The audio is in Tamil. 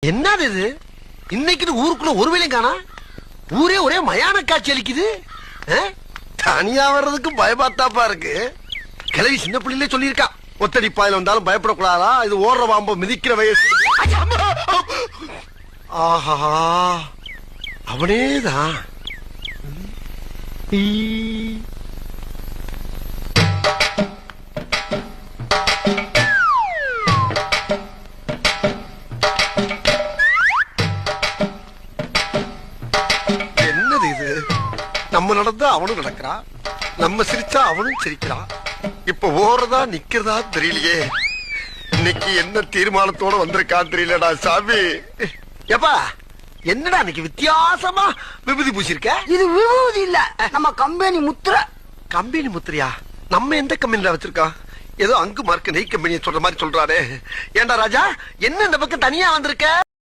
என்னது இது? இன்னைக்கு ஊருக்குள்ள ஒரு வேலையும் காணா. ஊரே ஒரே மயான காட்சி அளிக்குது. தனியா வர்றதுக்கு பயமாத்தாப்பா இருக்கு. கிளவி சின்ன பிள்ளையிலே சொல்லியிருக்கா, ஒத்தடி பாயில வந்தாலும் பயப்படக்கூடாதா, இது ஓடுற பாம்பு மிதிக்கிற வயசு. ஆஹா, அவனேதான். என்னது இது? நம்ம நடந்தா அவனும் நடக்கிறான், நம்ம சிரிச்சா அவனும் சிரிக்கிறான். இப்ப ஓடுறதா நிக்கிறதா தெரியலையே. இன்னைக்கு என்ன தீர்மானத்தோட வந்திருக்கான்னு தெரியலடா சாமி. எப்பா என்னடா இன்னைக்கு வித்தியாசமா விபூதி பூசிருக்க? இது விபூதி இல்ல, நம்ம கம்பெனி முத்திரை. கம்பெனி முத்திரையா? நம்ம எந்த கம்பெனில வச்சிருக்கோம்? ஏதோ அங்கு மார்க் நெய் கம்பெனி சொல்ற மாதிரி சொல்றாரு. ஏண்டா ராஜா, என்ன இந்த பக்கம் தனியா வந்திருக்க?